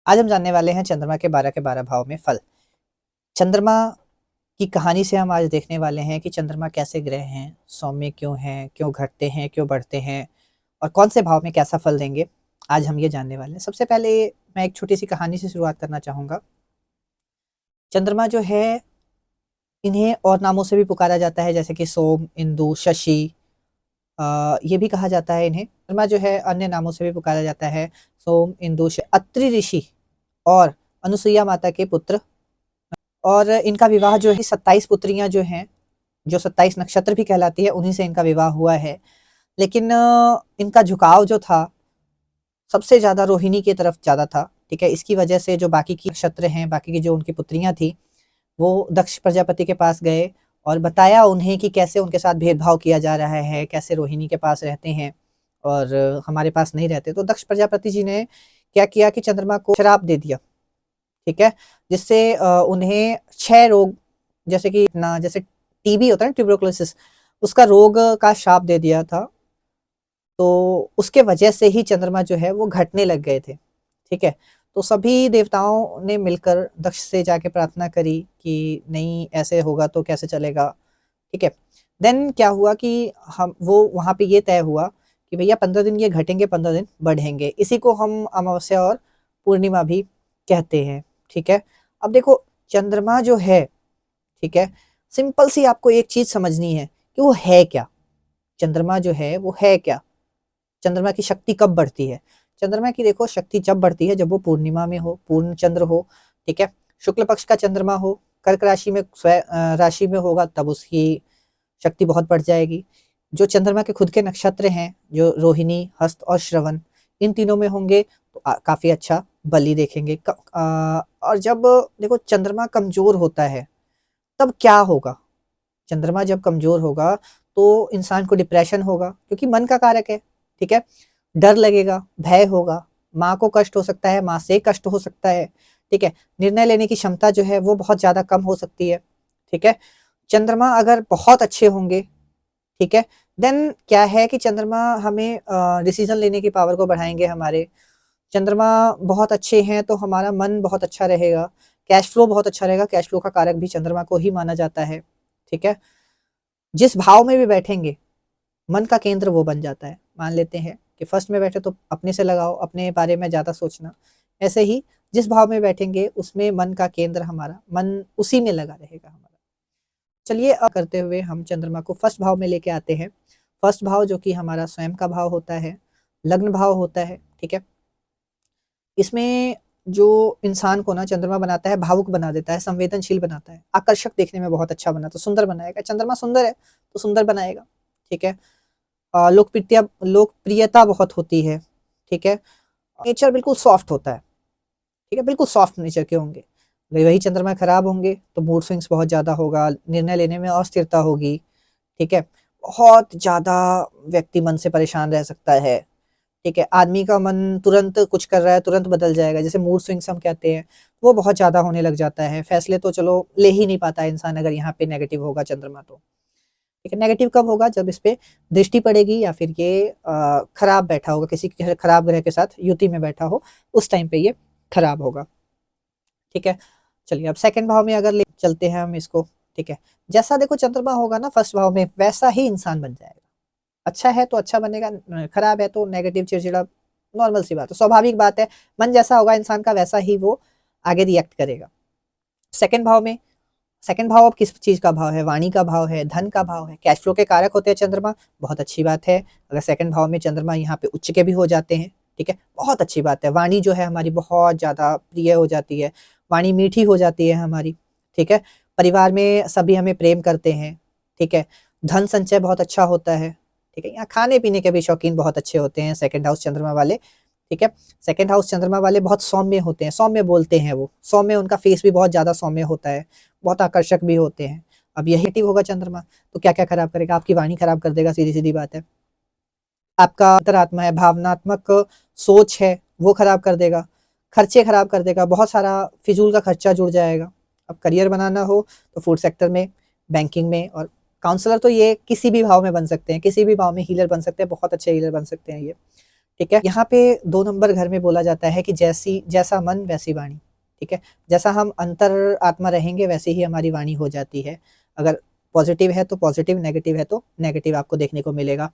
आज हम जानने वाले हैं चंद्रमा के 12 भाव में फल। चंद्रमा की कहानी से हम आज देखने वाले हैं कि चंद्रमा कैसे ग्रह हैं, सौम्य क्यों हैं, क्यों घटते हैं, क्यों बढ़ते हैं और कौन से भाव में कैसा फल देंगे, आज हम ये जानने वाले हैं। सबसे पहले मैं एक छोटी-सी कहानी से शुरुआत करना चाहूँगा। चंद्रमा जो है, इन्हें और नामों से भी पुकारा जाता है जैसे कि सोम, इंदु, शशि, ये भी कहा जाता है इन्हें। चंद्रमा जो है अन्य नामों से भी पुकारा जाता है, सोम, इंदु, अत्रि ऋषि और अनुसुईया माता के पुत्र। और इनका विवाह जो है 27 पुत्रियां जो हैं, जो 27 नक्षत्र भी कहलाती है, उन्हीं से इनका विवाह हुआ है। लेकिन इनका झुकाव जो था सबसे ज़्यादा रोहिणी की तरफ ज़्यादा था, ठीक है? इसकी वजह से जो बाकी की नक्षत्र हैं, बाकी की जो उनकी पुत्रियां थी, वो दक्ष प्रजापति के पास गए और बताया उन्हें कि कैसे उनके साथ भेदभाव किया जा रहा है, कैसे रोहिणी के पास रहते हैं और हमारे पास नहीं रहते। तो दक्ष प्रजापति जी ने क्या किया कि चंद्रमा को श्राप दे दिया, ठीक है? जिससे उन्हें क्षय रोग, जैसे कि ना जैसे टीबी होता है ना, ट्यूबरकुलोसिस, उसका रोग का श्राप दे दिया था। तो उसके वजह से ही चंद्रमा जो है वो घटने लग गए थे, ठीक है? तो सभी देवताओं ने मिलकर दक्ष से जाके प्रार्थना करी कि नहीं ऐसे होगा तो कैसे चलेगा, ठीक है? देन क्या हुआ कि हम वो वहाँ पे ये तय हुआ कि भैया 15 दिन ये घटेंगे, 15 दिन बढ़ेंगे। इसी को हम अमावस्या और पूर्णिमा भी कहते हैं, ठीक है? अब देखो चंद्रमा जो है, ठीक है? सिंपल सी आपको एक चीज़ समझनी है कि वो है क्या? चंद्रमा जो है वो है क्या? चंद्रमा की शक्ति कब बढ़ती है? चंद्रमा की देखो शक्ति जब बढ़ती है जब वो पूर्णिमा में हो, पूर्ण चंद्र हो, ठीक है? शुक्ल पक्ष का चंद्रमा हो, कर्क राशि में राशि में होगा तब उसकी शक्ति बहुत बढ़ जाएगी। जो चंद्रमा के खुद के नक्षत्र हैं, जो रोहिणी, हस्त और श्रवण, इन तीनों में होंगे तो काफ़ी अच्छा बलि देखेंगे। और जब देखो चंद्रमा कमज़ोर होता है, तब क्या होगा? चंद्रमा जब कमज़ोर होगा, तो इंसान को डिप्रेशन होगा क्योंकि मन का कारक है, ठीक है? डर लगेगा, भय होगा, माँ को कष्ट हो सकता है, माँ से कष्ट हो सकता है, ठीक है? निर्णय लेने की क्षमता जो है वो बहुत ज़्यादा कम हो सकती है, ठीक है? चंद्रमा अगर बहुत अच्छे होंगे, ठीक है? देन क्या है कि चंद्रमा हमें डिसीज़न लेने की पावर को बढ़ाएँगे हमारे। चंद्रमा बहुत अच्छे हैं तो हमारा मन बहुत अच्छा रहेगा, कैश फ्लो बहुत अच्छा रहेगा, कैश फ्लो का कारक भी चंद्रमा को ही माना जाता है, ठीक है? जिस भाव में भी बैठेंगे, मन का केंद्र वो बन जाता है। मान लेते हैं कि फर्स्ट में बैठे तो अपने से लगाओ, अपने बारे में ज़्यादा सोचना। ऐसे ही जिस भाव में बैठेंगे उसमें मन का केंद्र हमारा, मन उसी में लगा रहेगा हमारा। चलिए अब करते हुए हम चंद्रमा को फर्स्ट भाव में लेके आते हैं। फर्स्ट भाव जो कि हमारा स्वयं का भाव होता है, लग्न भाव होता है, ठीक है? इसमें जो इंसान को ना चंद्रमा बनाता है, भावुक बना देता है, संवेदनशील बनाता है, आकर्षक देखने में बहुत अच्छा बनाता है, सुंदर बनाएगा। चंद्रमा सुंदर है, तो सुंदर बनाएगा, ठीक है? लोकप्रियता बहुत होती है, ठीक है? नेचर बिल्कुल सॉफ्ट होता है, ठीक है? बिल्कुल सॉफ्ट नेचर के होंगे। अगर वही चंद्रमा खराब होंगे, तो मूड स्विंग्स बहुत ज़्यादा होगा, निर्णय लेने में अस्थिरता होगी, ठीक है? बहुत ज़्यादा व्यक्ति मन से परेशान रह सकता है, ठीक है? आदमी का मन तुरंत कुछ कर रहा है, तुरंत बदल जाएगा, जैसे मूड स्विंग्स हम कहते हैं, वो बहुत ज़्यादा होने लग जाता है। फैसले तो चलो ले ही नहीं पाता इंसान अगर यहाँ पे नेगेटिव होगा चंद्रमा तो, ठीक है? नेगेटिव कब होगा? जब इस पे दृष्टि पड़ेगी या फिर ये खराब बैठा होगा, किसी खराब ग्रह के साथ युति में बैठा हो, उस टाइम पे ये खराब होगा, ठीक है? चलिए अब सेकंड भाव में अगर ले चलते हैं हम इसको, ठीक है? जैसा देखो चंद्रमा होगा ना फर्स्ट भाव में, वैसा ही इंसान बन जाएगा। अच्छा है तो अच्छा बनेगा, खराब है तो नेगेटिव, चिड़चिड़ा, नॉर्मल सी बात है, स्वाभाविक बात है। मन जैसा होगा इंसान का वैसा ही वो आगे रिएक्ट करेगा। सेकंड भाव में, सेकंड भाव अब किस चीज़ का भाव है? वाणी का भाव है, धन का भाव है, कैश फ्लो के कारक होते हैं चंद्रमा, बहुत अच्छी बात है। अगर सेकंड भाव में चंद्रमा यहाँ पे उच्च के भी हो जाते हैं, ठीक है? बहुत अच्छी बात है। वाणी जो है हमारी बहुत ज़्यादा प्रिय हो जाती है, वाणी मीठी हो जाती है हमारी, ठीक है? परिवार में सभी हमें प्रेम करते हैं, ठीक है? धन संचय बहुत अच्छा होता है, ठीक है? यहाँ खाने-पीने के भी शौकीन बहुत अच्छे होते हैं सेकंड हाउस चंद्रमा वाले, ठीक है? सेकंड हाउस चंद्रमा वाले बहुत सौम्य होते हैं, सौम्य बोलते हैं वो, सौम्य, उनका फेस भी बहुत ज़्यादा सौम्य होता है, बहुत आकर्षक भी होते हैं। अब यही नेगेटिव होगा चंद्रमा, तो क्या-क्या खराब करेगा? आपकी वाणी खराब कर देगा, सीधी-सीधी बात है। आपका अंतरात्मा है, भावनात्मक सोच है, वो खराब कर देगा। खर्चे खराब कर देगा, बहुत सारा फिज़ूल का खर्चा जुड़ जाएगा। अब करियर बनाना हो तो फूड सेक्टर में, बैंकिंग में, और काउंसलर तो ये किसी भी भाव में बन सकते हैं, किसी भी भाव में हीलर बन सकते हैं, बहुत अच्छे हीलर बन सकते हैं ये, ठीक है। यहाँ पे 2 नंबर घर में बोला जाता है कि जैसा मन वैसी वाणी, ठीक है। जैसा हम अंतर आत्मा रहेंगे वैसे ही हमारी वाणी हो जाती है। अगर पॉजिटिव है तो पॉजिटिव, नेगेटिव है तो नेगेटिव आपको देखने को मिलेगा।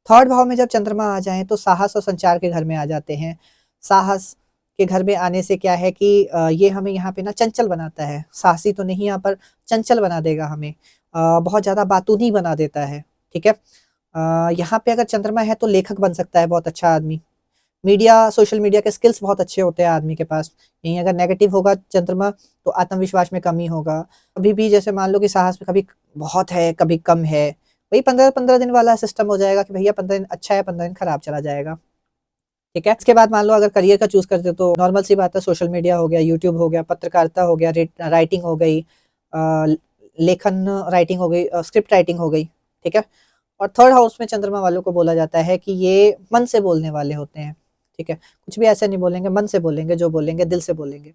थर्ड भाव में जब चंद्रमा आ जाए तो साहस और संचार के घर में आ जाते हैं। साहस के घर में आने से क्या है कि ये हमें यहाँ पे ना चंचल बनाता है, साहसी तो नहीं यहाँ पर, चंचल बना देगा हमें, बहुत ज़्यादा बातूनी बना देता है, ठीक है। यहाँ पे अगर चंद्रमा है तो लेखक बन सकता है बहुत अच्छा आदमी, मीडिया, सोशल मीडिया के स्किल्स बहुत अच्छे होते हैं आदमी के पास। यहीं अगर नेगेटिव होगा चंद्रमा तो आत्मविश्वास में कमी होगा, कभी भी जैसे मान लो कि साहस में कभी बहुत है कभी कम है, वही 15-15 दिन वाला सिस्टम हो जाएगा कि भैया 15 दिन अच्छा है, 15 दिन खराब चला जाएगा, ठीक है। इसके बाद मान लो अगर करियर का चूज करते तो नॉर्मल सी बात है, सोशल मीडिया हो गया, यूट्यूब हो गया, पत्रकारिता हो गया, राइटिंग हो गई, लेखन राइटिंग हो गई, स्क्रिप्ट राइटिंग हो गई, ठीक है। और थर्ड हाउस में चंद्रमा वालों को बोला जाता है कि ये मन से बोलने वाले होते हैं, ठीक है। कुछ भी ऐसे नहीं बोलेंगे, मन से बोलेंगे, जो बोलेंगे दिल से बोलेंगे।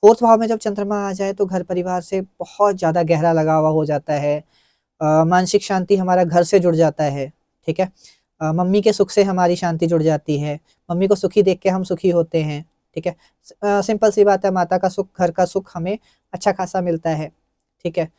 फोर्थ भाव में जब चंद्रमा आ जाए तो घर परिवार से बहुत ज्यादा गहरा लगाव हो जाता है, मानसिक शांति हमारा घर से जुड़ जाता है, ठीक है। मम्मी के सुख से हमारी शांति जुड़ जाती है, मम्मी को सुखी देख के हम सुखी होते हैं, ठीक है। सिंपल सी बात है, माता का सुख, घर का सुख हमें अच्छा खासा मिलता है, ठीक है।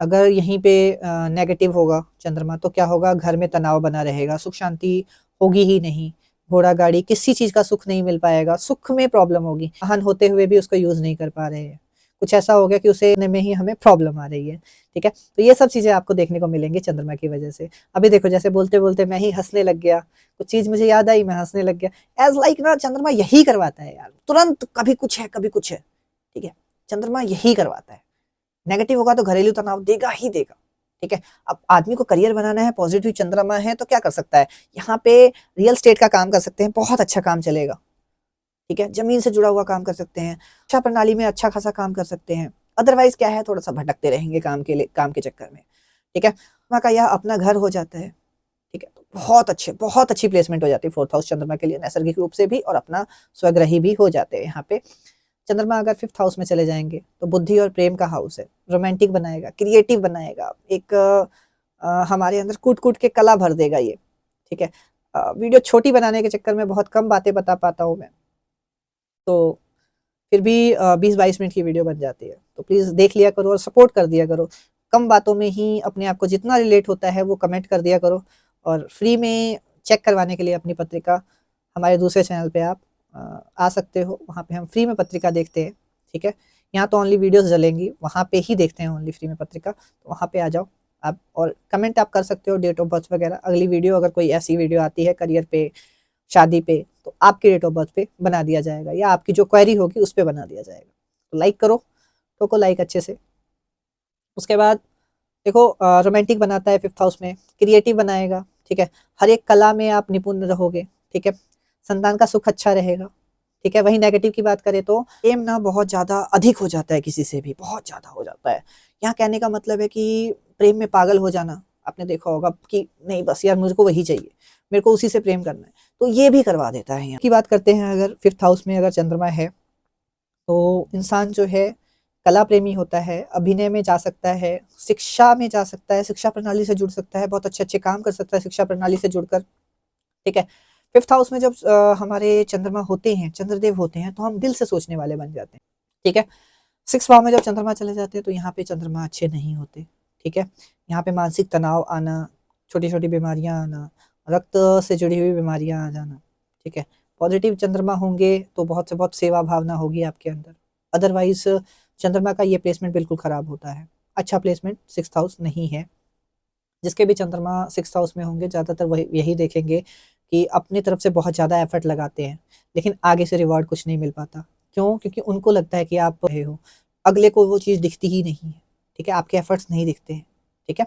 अगर यहीं पे नेगेटिव होगा चंद्रमा तो क्या होगा, घर में तनाव बना रहेगा, सुख शांति होगी ही नहीं, घोड़ा गाड़ी किसी चीज का सुख नहीं मिल पाएगा, सुख में प्रॉब्लम होगी, वाहन होते हुए भी उसको यूज नहीं कर पा रहे हैं, कुछ ऐसा हो गया कि उसे में ही हमें प्रॉब्लम आ रही है, ठीक है। तो ये सब चीजें आपको देखने को मिलेंगी चंद्रमा की वजह से। अभी देखो जैसे बोलते बोलते मैं ही हंसने लग गया, कुछ चीज मुझे याद आई मैं हंसने लग गया, एज लाइक ना चंद्रमा यही करवाता है यार, तुरंत कभी कुछ है कभी कुछ है, ठीक है। चंद्रमा यही करवाता है, नेगेटिव होगा तो घरेलू तनाव देगा ही देगा, ठीक है। अब आदमी को करियर बनाना है, पॉजिटिव चंद्रमा है तो क्या कर सकता है, यहाँ पे रियल स्टेट का काम कर सकते हैं, बहुत अच्छा काम चलेगा, ठीक है। जमीन से जुड़ा हुआ काम कर सकते हैं, शिक्षा प्रणाली में अच्छा खासा काम कर सकते हैं। अदरवाइज क्या है, थोड़ा सा भटकते रहेंगे काम के लिए, काम के चक्कर में, ठीक है। वहाँ का यह अपना घर हो जाता है, ठीक है। तो बहुत अच्छी प्लेसमेंट हो जाती है फोर्थ हाउस चंद्रमा के लिए, नैसर्गिक रूप से भी और अपना स्वग्रही भी हो जाते हैं। यहाँ पे चंद्रमा अगर फिफ्थ हाउस में चले जाएंगे तो बुद्धि और प्रेम का हाउस है, रोमांटिक बनाएगा, क्रिएटिव बनाएगा, एक हमारे अंदर कूट कूट के कला भर देगा ये, ठीक है। वीडियो छोटी बनाने के चक्कर में बहुत कम बातें बता पाता हूँ मैं, तो फिर भी 20-22 मिनट की वीडियो बन जाती है, तो प्लीज़ देख लिया करो और सपोर्ट कर दिया करो। कम बातों में ही अपने आप को जितना रिलेट होता है वो कमेंट कर दिया करो, और फ्री में चेक करवाने के लिए अपनी पत्रिका हमारे दूसरे चैनल पे आप आ सकते हो, वहाँ पे हम फ्री में पत्रिका देखते हैं, ठीक है। यहाँ तो ओनली वीडियोस डलेंगी, वहाँ पे ही देखते हैं ओनली फ्री में पत्रिका, तो वहाँ पे आ जाओ आप, और कमेंट आप कर सकते हो, डेट ऑफ बर्थ वगैरह। अगली वीडियो अगर कोई ऐसी वीडियो आती है करियर पे, शादी पे, तो आपके डेट ऑफ बर्थ पे बना दिया जाएगा, या आपकी जो क्वेरी होगी उस पे बना दिया जाएगा। तो लाइक करो, ठोको लाइक अच्छे से। उसके बाद देखो रोमांटिक बनाता है फिफ्थ हाउस में, क्रिएटिव बनाएगा, ठीक है। हर एक कला में आप निपुण रहोगे, ठीक है। संतान का सुख अच्छा रहेगा, ठीक है। वहीं नेगेटिव की बात करें तो प्रेम ना बहुत ज्यादा अधिक हो जाता है, किसी से भी बहुत ज्यादा हो जाता है। यहाँ कहने का मतलब है कि प्रेम में पागल हो जाना, आपने देखा होगा कि नहीं बस यार मुझको वही चाहिए, मेरे को उसी से प्रेम करना है, तो ये भी करवा देता है। यहाँ की बात करते हैं, अगर फिफ्थ हाउस में अगर चंद्रमा है तो इंसान जो है कला प्रेमी होता है, अभिनय में जा सकता है, शिक्षा में जा सकता है, शिक्षा प्रणाली से जुड़ सकता है, बहुत अच्छे अच्छे काम कर सकता है शिक्षा प्रणाली से जुड़कर, ठीक है। फिफ्थ हाउस में जब हमारे चंद्रमा होते हैं, चंद्रदेव होते हैं, तो हम दिल से सोचने वाले बन जाते हैं, ठीक है। सिक्स भाव में जब चंद्रमा चले जाते हैं तो यहाँ पे चंद्रमा अच्छे नहीं होते, ठीक है। यहाँ पे मानसिक तनाव आना, छोटी छोटी बीमारियां आना, रक्त से जुड़ी हुई बीमारियां आ जाना, ठीक है। पॉजिटिव चंद्रमा होंगे तो बहुत से बहुत सेवा भावना होगी आपके अंदर, अदरवाइज चंद्रमा का ये प्लेसमेंट बिल्कुल खराब होता है, अच्छा प्लेसमेंट सिक्स हाउस नहीं है। जिसके भी चंद्रमा सिक्स हाउस में होंगे ज़्यादातर वही यही देखेंगे कि अपनी तरफ से बहुत ज़्यादा एफर्ट लगाते हैं, लेकिन आगे से रिवॉर्ड कुछ नहीं मिल पाता। क्यों? क्योंकि उनको लगता है कि आप रहे हो, अगले को वो चीज़ दिखती ही नहीं है, ठीक है। आपके एफर्ट्स नहीं दिखते हैं, ठीक है।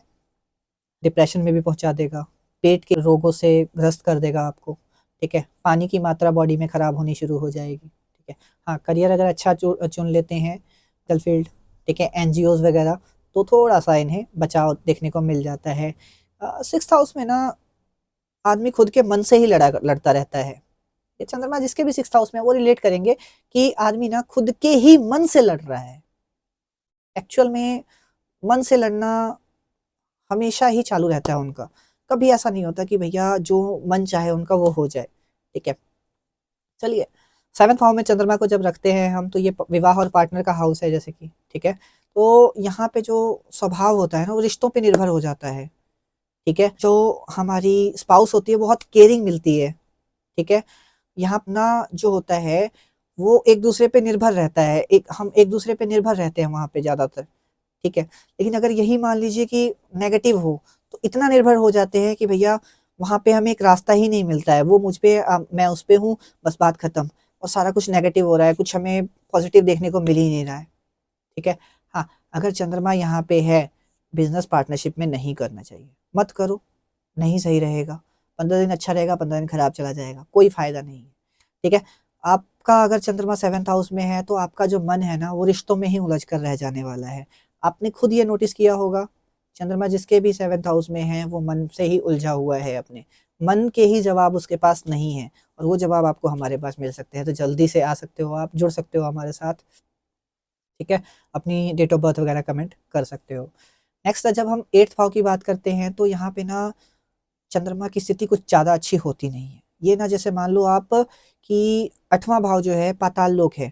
डिप्रेशन में भी पहुंचा देगा, पेट के रोगों से ग्रस्त कर देगा आपको, ठीक है। पानी की मात्रा बॉडी में खराब होनी शुरू हो जाएगी, ठीक है। हाँ, करियर अगर अच्छा चुन लेते हैं, मेडिकल फील्ड, ठीक है, एनजीओज वगैरह, तो थोड़ा सा इन्हें बचाव देखने को मिल जाता है। सिक्स्थ हाउस में ना आदमी खुद के मन से ही लड़ता रहता है। ये चंद्रमा जिसके भी सिक्स्थ हाउस में वो रिलेट करेंगे कि आदमी ना खुद के ही मन से लड़ रहा है। एक्चुअल में मन से लड़ना हमेशा ही चालू रहता है उनका, कभी ऐसा नहीं होता कि भैया जो मन चाहे उनका वो हो जाए, ठीक है। चलिए, 7th हाउस में चंद्रमा को जब रखते हैं हम, तो ये विवाह और पार्टनर का हाउस है जैसे कि, ठीक है। तो यहाँ पे जो स्वभाव होता है ना, वो रिश्तों पे निर्भर हो जाता है, ठीक है। जो हमारी स्पाउस होती है बहुत केयरिंग मिलती है, ठीक है। यहाँ अपना जो होता है वो एक दूसरे पे निर्भर रहता है, हम एक दूसरे पे निर्भर रहते हैं वहाँ पे ज़्यादातर, ठीक है। लेकिन अगर यही मान लीजिए कि नेगेटिव हो, तो इतना निर्भर हो जाते हैं कि भैया वहाँ पे हमें एक रास्ता ही नहीं मिलता है, वो मुझ पे मैं उस पे हूँ, बस बात खत्म, और सारा कुछ नेगेटिव हो रहा है, कुछ हमें पॉजिटिव देखने को मिल ही नहीं रहा है, ठीक है। हाँ, अगर चंद्रमा यहाँ पे है, बिजनेस पार्टनरशिप में नहीं करना चाहिए, मत करो, नहीं सही रहेगा। 15 दिन अच्छा रहेगा, 15 दिन खराब चला जाएगा, कोई फायदा नहीं है, ठीक है। आपका अगर चंद्रमा 7th हाउस में है, तो आपका जो मन है ना, वो रिश्तों में ही उलझ कर रह जाने वाला है। आपने खुद ये नोटिस किया होगा, चंद्रमा जिसके भी 7th हाउस में है, वो मन से ही उलझा हुआ है, अपने मन के ही जवाब उसके पास नहीं है, और वो जवाब आपको हमारे पास मिल सकते हैं। तो जल्दी से आ सकते हो, आप जुड़ सकते हो हमारे साथ, ठीक है। अपनी डेट ऑफ बर्थ वगैरह कमेंट कर सकते हो। नेक्स्ट, जब हम 8th भाव की बात करते हैं, तो यहाँ पे ना चंद्रमा की स्थिति कुछ ज़्यादा अच्छी होती नहीं है। ये ना, जैसे मान लो आप कि 8वां भाव जो है पाताल लोक है,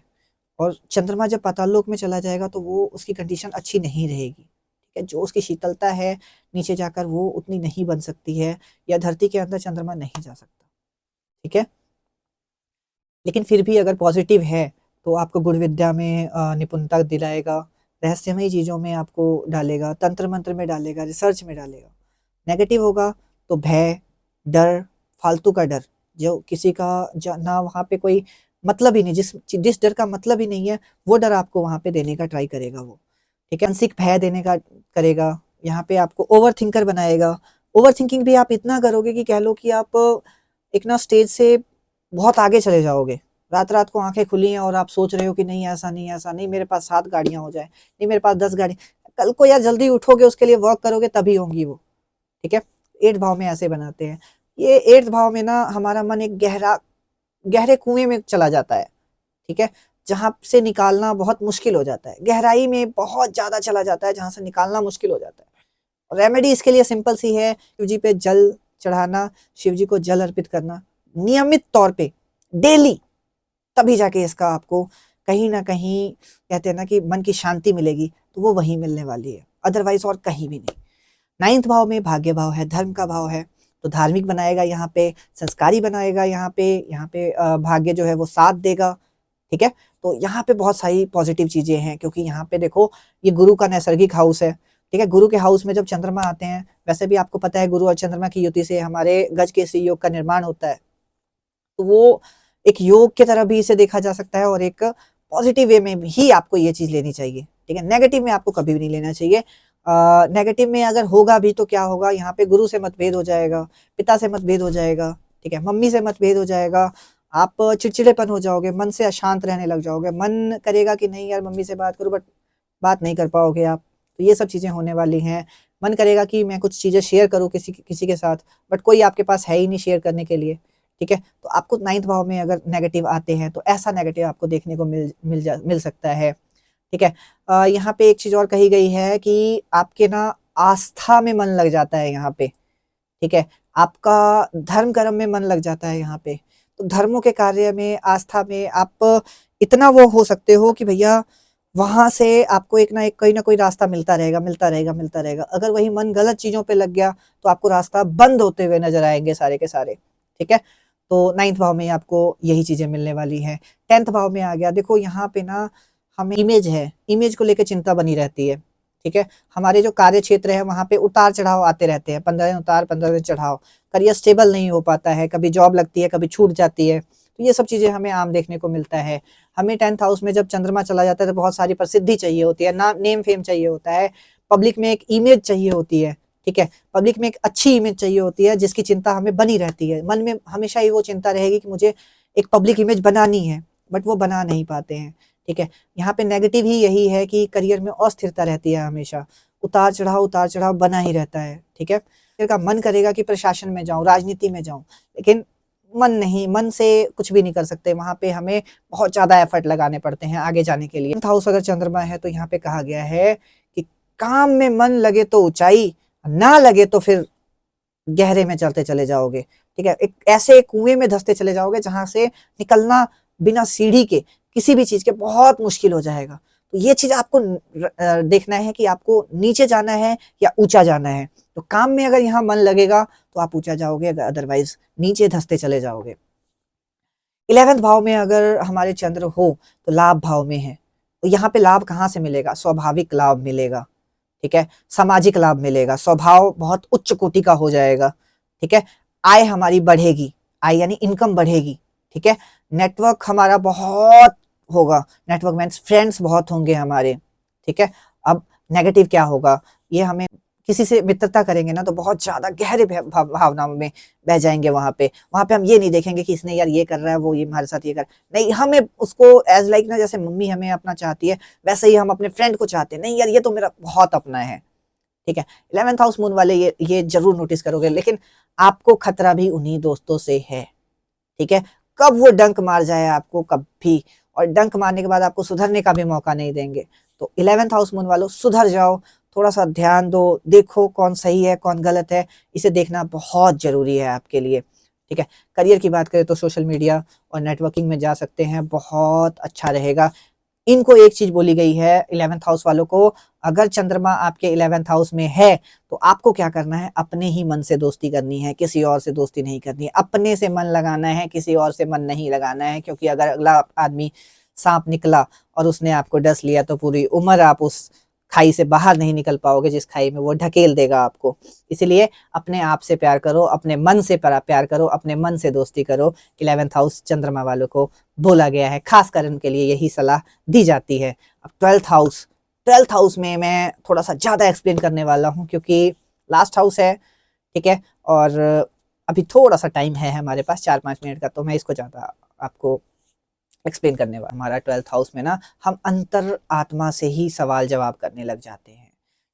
और चंद्रमा जब पाताल लोक में चला जाएगा, तो वो उसकी कंडीशन अच्छी नहीं रहेगी, ठीक है। जो उसकी शीतलता है नीचे जाकर, वो उतनी नहीं बन सकती है, या धरती के अंदर चंद्रमा नहीं जा सकता, ठीक है। लेकिन फिर भी अगर पॉजिटिव है, तो आपको गुण विद्या में निपुणता दिलाएगा, रहस्यमयी चीज़ों में आपको डालेगा, तंत्र मंत्र में डालेगा, रिसर्च में डालेगा। नेगेटिव होगा तो भय, डर, फालतू का डर, जो किसी का ना वहाँ पे कोई मतलब ही नहीं, जिस डर का मतलब ही नहीं है, वो डर आपको वहाँ पे देने का ट्राई करेगा वो, ठीक है। मानसिक भय देने का करेगा, यहाँ पे आपको ओवर थिंकर बनाएगा। ओवर थिंकिंग भी आप इतना करोगे कि कह लो कि आप एक ना स्टेज से बहुत आगे चले जाओगे। रात-रात को आँखें खुली हैं और आप सोच रहे हो कि नहीं ऐसा नहीं, ऐसा नहीं, मेरे पास 7 गाड़ियाँ हो जाएँ, नहीं मेरे पास 10 गाड़ी, कल को यार जल्दी उठोगे, उसके लिए वर्क करोगे तभी होंगी वो, ठीक है। 8th भाव में ऐसे बनाते हैं। ये 8th भाव में ना हमारा मन एक गहरे कुएँ में चला जाता है, ठीक है। जहाँ से निकालना बहुत मुश्किल हो जाता है, गहराई में बहुत ज़्यादा चला जाता है, जहाँ से निकालना मुश्किल हो जाता है। रेमेडी इसके लिए सिंपल सी है, शिव जी पे जल चढ़ाना, शिव जी को जल अर्पित करना नियमित तौर पे, डेली, तभी जाके इसका आपको कहीं न कहीं, कहते हैं ना कि मन की शांति मिलेगी, तो वो वहीं मिलने वाली है, अदरवाइज़ और कहीं भी नहीं। 9th भाव में भाग्य भाव है, धर्म का भाव है, तो धार्मिक बनाएगा यहाँ पे, संस्कारी बनाएगा यहाँ पे भाग्य जो है वो साथ देगा, ठीक है। तो यहाँ पे बहुत सारी पॉजिटिव चीज़ें हैं, क्योंकि यहाँ पे देखो ये गुरु का नैसर्गिक हाउस है, ठीक है। गुरु के हाउस में जब चंद्रमा आते हैं, वैसे भी आपको पता है गुरु और चंद्रमा की युति से हमारे गज केसरी योग का निर्माण होता है। तो वो एक योग की तरह भी इसे देखा जा सकता है, और एक पॉजिटिव वे में ही आपको ये चीज़ लेनी चाहिए, ठीक है। नेगेटिव में आपको कभी भी नहीं लेना चाहिए। नेगेटिव में अगर होगा भी तो क्या होगा, यहाँ पे गुरु से मतभेद हो जाएगा, पिता से मतभेद हो जाएगा, ठीक है, मम्मी से मतभेद हो जाएगा, आप चिड़चिड़ेपन हो जाओगे, मन से अशांत रहने लग जाओगे, मन करेगा कि नहीं यार मम्मी से बात करूँ, बट बात नहीं कर पाओगे आप। तो ये सब चीज़ें होने वाली हैं। मन करेगा कि मैं कुछ चीज़ें शेयर करूँ किसी के साथ, बट कोई आपके पास है ही नहीं शेयर करने के लिए, ठीक है। तो आपको 9th भाव में अगर नेगेटिव आते हैं, तो ऐसा नेगेटिव आपको देखने को मिल सकता है, ठीक है। यहाँ पे एक चीज़ और कही गई है कि आपके ना आस्था में मन लग जाता है यहाँ पे, ठीक है। आपका धर्म कर्म में मन लग जाता है यहाँ पे। तो धर्मों के कार्य में, आस्था में आप इतना वो हो सकते हो कि भैया वहाँ से आपको एक ना एक कोई ना कोई रास्ता मिलता रहेगा, मिलता रहेगा, मिलता रहेगा। अगर वही मन गलत चीज़ों पे लग गया, तो आपको रास्ता बंद होते हुए नज़र आएँगे सारे के सारे, ठीक है। तो 9th भाव में आपको यही चीज़ें मिलने वाली हैं। 10th भाव में आ गया, देखो यहाँ पे ना हमें इमेज है, इमेज को लेके चिंता बनी रहती है, ठीक है। हमारे जो कार्य क्षेत्र है, वहाँ पे उतार-चढ़ाव आते रहते हैं, 15 दिन उतार, 15 दिन चढ़ाव। करियर स्टेबल नहीं हो पाता है, कभी जॉब लगती है, कभी छूट जाती है। तो ये सब चीज़ें हमें आम देखने को मिलता है। हमें 10th हाउस में जब चंद्रमा चला जाता है, तो बहुत सारी प्रसिद्धि चाहिए होती है, नेम फेम चाहिए होता है, पब्लिक में एक इमेज चाहिए होती है, ठीक है। पब्लिक में एक अच्छी इमेज चाहिए होती है, जिसकी चिंता हमें बनी रहती है। मन में हमेशा ही वो चिंता रहेगी कि मुझे एक पब्लिक इमेज बनानी है, बट वो बना नहीं पाते हैं, ठीक है। यहाँ पे नेगेटिव ही यही है कि करियर में अस्थिरता रहती है हमेशा, उतार चढ़ाव बना ही रहता है, ठीक है। फिर का मन करेगा कि प्रशासन में जाऊँ, राजनीति में जाऊँ, लेकिन मन नहीं, मन से कुछ भी नहीं कर सकते, वहाँ पे हमें बहुत ज़्यादा एफर्ट लगाने पड़ते हैं आगे जाने के लिए। 10th हाउस अगर चंद्रमा है, तो यहाँ पे कहा गया है कि काम में मन लगे तो ऊँचाई, ना लगे तो फिर गहरे में चलते चले जाओगे, ठीक है, एक ऐसे कुएं में धंसते चले जाओगे जहां से निकलना बिना सीढ़ी के किसी भी चीज के बहुत मुश्किल हो जाएगा। तो ये चीज आपको देखना है कि आपको नीचे जाना है या ऊंचा जाना है। तो काम में अगर यहाँ मन लगेगा तो आप ऊंचा जाओगे, अदरवाइज नीचे धंसते चले जाओगे। 11वें भाव में अगर हमारे चंद्र हो तो लाभ भाव में है, तो यहाँ पे लाभ कहाँ से मिलेगा? स्वाभाविक लाभ मिलेगा, ठीक है, सामाजिक लाभ मिलेगा, स्वभाव बहुत उच्च कोटि का हो जाएगा, ठीक है, आय हमारी बढ़ेगी, आय यानी इनकम बढ़ेगी, ठीक है, नेटवर्क हमारा बहुत होगा, नेटवर्क मीन्स फ्रेंड्स बहुत होंगे हमारे, ठीक है। अब नेगेटिव क्या होगा? ये हमें किसी से मित्रता करेंगे ना तो बहुत ज्यादा गहरे भावनाओं में बह जाएंगे। वहां पे हम ये नहीं देखेंगे कि इसने यार ये कर रहा है, वो ये हमारे साथ ये कर, नहीं, हमें उसको एज लाइक ना, जैसे मम्मी हमें अपना चाहती है वैसे ही हम अपने फ्रेंड को चाहते हैं, नहीं यार ये तो मेरा बहुत अपना है, ठीक है। 11th हाउस मून वाले ये जरूर नोटिस करोगे, लेकिन आपको खतरा भी उन्हीं दोस्तों से है, ठीक है। कब वो डंक मार जाए आपको, कभी, और डंक मारने के बाद आपको सुधरने का भी मौका नहीं देंगे। तो 11th हाउस मून वालों सुधर जाओ, थोड़ा सा ध्यान दो, देखो कौन सही है कौन गलत है, इसे देखना बहुत जरूरी है आपके लिए, ठीक है। करियर की बात करें तो सोशल मीडिया और नेटवर्किंग में जा सकते हैं, बहुत अच्छा रहेगा। इनको एक चीज बोली गई है 11th हाउस वालों को, अगर चंद्रमा आपके 11th हाउस में है तो आपको क्या करना है? अपने ही मन से दोस्ती करनी है, किसी और से दोस्ती नहीं करनी है, अपने से मन लगाना है, किसी और से मन नहीं लगाना है। क्योंकि अगर अगला आदमी सांप निकला और उसने आपको डस लिया तो पूरी उम्र आप उस खाई से बाहर नहीं निकल पाओगे, जिस खाई में वो ढकेल देगा आपको। इसलिए अपने आप से प्यार करो, अपने मन से प्यार करो, अपने मन से दोस्ती करो। 11th हाउस चंद्रमा वालों को बोला गया है, खासकर उनके लिए यही सलाह दी जाती है। अब 12th हाउस में मैं थोड़ा सा ज्यादा एक्सप्लेन करने वाला हूँ, क्योंकि लास्ट हाउस है, ठीक है, और अभी थोड़ा सा टाइम है हमारे पास, 4-5 मिनट का, तो मैं इसको ज्यादा आपको एक्सप्लेन करने वाला। हमारा 12th हाउस में ना हम अंतर आत्मा से ही सवाल जवाब करने लग जाते हैं,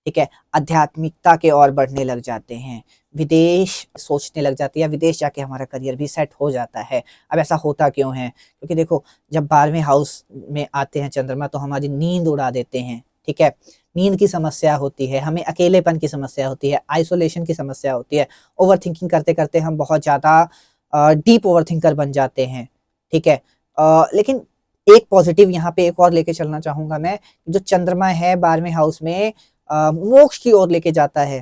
ठीक है, आध्यात्मिकता के ओर बढ़ने लग जाते हैं, विदेश सोचने लग जाते हैं, या विदेश जाके हमारा करियर भी सेट हो जाता है। अब ऐसा होता क्यों है? क्योंकि देखो, जब 12वें हाउस में आते हैं चंद्रमा तो हमारी नींद उड़ा देते हैं, ठीक है, नींद की समस्या होती है, हमें अकेलेपन की समस्या होती है, आइसोलेशन की समस्या होती है, ओवर थिंकिंग करते करते हम बहुत ज्यादा डीप ओवर थिंकर बन जाते हैं, ठीक है। लेकिन एक पॉजिटिव यहाँ पे एक और लेके चलना चाहूंगा मैं, जो चंद्रमा है 12वें हाउस में मोक्ष की ओर लेके जाता है,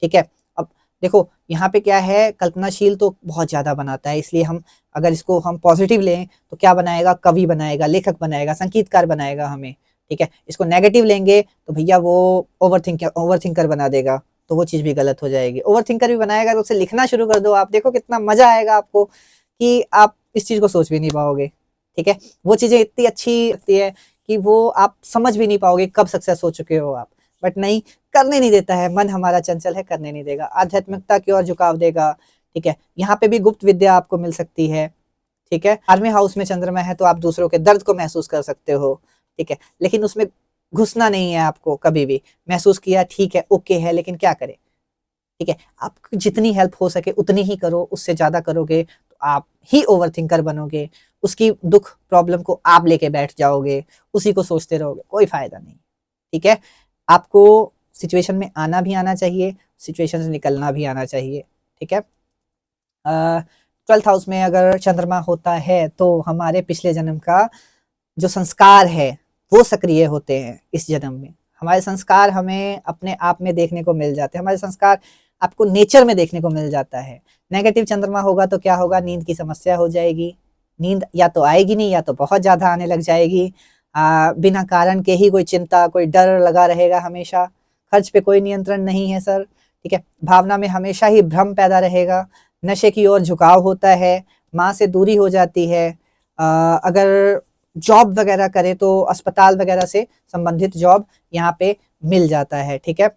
ठीक है। अब देखो यहाँ पे क्या है, कल्पनाशील तो बहुत ज्यादा बनाता है, इसलिए हम अगर इसको हम पॉजिटिव लें तो क्या बनाएगा? कवि बनाएगा, लेखक बनाएगा, संगीतकार बनाएगा हमें, ठीक है। इसको नेगेटिव लेंगे तो भैया वो ओवर थिंकर बना देगा, तो वो चीज भी गलत हो जाएगी। ओवर थिंकर भी बनाएगा तो उसे लिखना शुरू कर दो, आप देखो कितना मजा आएगा आपको, कि आप इस चीज को सोच भी नहीं पाओगे, ठीक है। वो चीजें इतनी अच्छी लगती है कि वो आप समझ भी नहीं पाओगे कब सक्सेस हो चुके हो आप, बट नहीं, करने नहीं देता है, मन हमारा चंचल है, करने नहीं देगा, आध्यात्मिकता की ओर झुकाव देगा, ठीक है। यहाँ पे भी गुप्त विद्या आपको मिल सकती है, ठीक है। 12वें हाउस में चंद्रमा है तो आप दूसरों के दर्द को महसूस कर सकते हो, ठीक है, लेकिन उसमें घुसना नहीं है आपको कभी भी। महसूस किया, ठीक है, ओके है, लेकिन क्या करें, ठीक है। आप जितनी हेल्प हो सके उतनी ही करो, उससे ज्यादा करोगे तो आप ही ओवर थिंकर बनोगे, उसकी दुख प्रॉब्लम को आप लेके बैठ जाओगे, उसी को सोचते रहोगे, कोई फायदा नहीं, ठीक है। आपको सिचुएशन में आना भी आना चाहिए, सिचुएशन से निकलना भी आना चाहिए, ठीक है। 12th हाउस में अगर चंद्रमा होता है तो हमारे पिछले जन्म का जो संस्कार है वो सक्रिय होते हैं इस जन्म में। हमारे संस्कार हमें अपने आप में देखने को मिल जाते हैं, हमारे संस्कार आपको नेचर में देखने को मिल जाता है। नेगेटिव चंद्रमा होगा तो क्या होगा? नींद की समस्या हो जाएगी, नींद या तो आएगी नहीं या तो बहुत ज्यादा आने लग जाएगी। बिना कारण के ही कोई चिंता, कोई डर लगा रहेगा हमेशा, खर्च पे कोई नियंत्रण नहीं है सर, ठीक है। भावना में हमेशा ही भ्रम पैदा रहेगा, नशे की ओर झुकाव होता है, माँ से दूरी हो जाती है। अगर जॉब वगैरह करे तो अस्पताल वगैरह से संबंधित जॉब यहाँ पे मिल जाता है, ठीक है।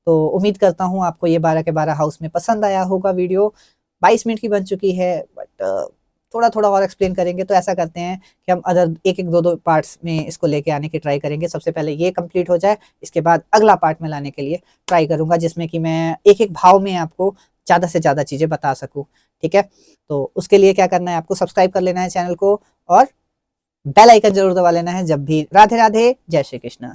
तो उम्मीद करता हूँ आपको ये 12 के 12 हाउस में पसंद आया होगा। वीडियो 22 मिनट की बन चुकी है, बट थोड़ा थोड़ा और एक्सप्लेन करेंगे। तो ऐसा करते हैं कि हम अदर एक एक दो दो पार्ट्स में इसको लेके आने की ट्राई करेंगे। सबसे पहले ये कंप्लीट हो जाए, इसके बाद अगला पार्ट में लाने के लिए ट्राई करूंगा, जिसमें कि मैं एक एक भाव में आपको ज़्यादा से ज़्यादा चीज़ें बता सकूँ, ठीक है। तो उसके लिए क्या करना है, आपको सब्सक्राइब कर लेना है चैनल को और बेल आइकन जरूर दबा लेना है जब भी। राधे राधे, जय श्री कृष्ण।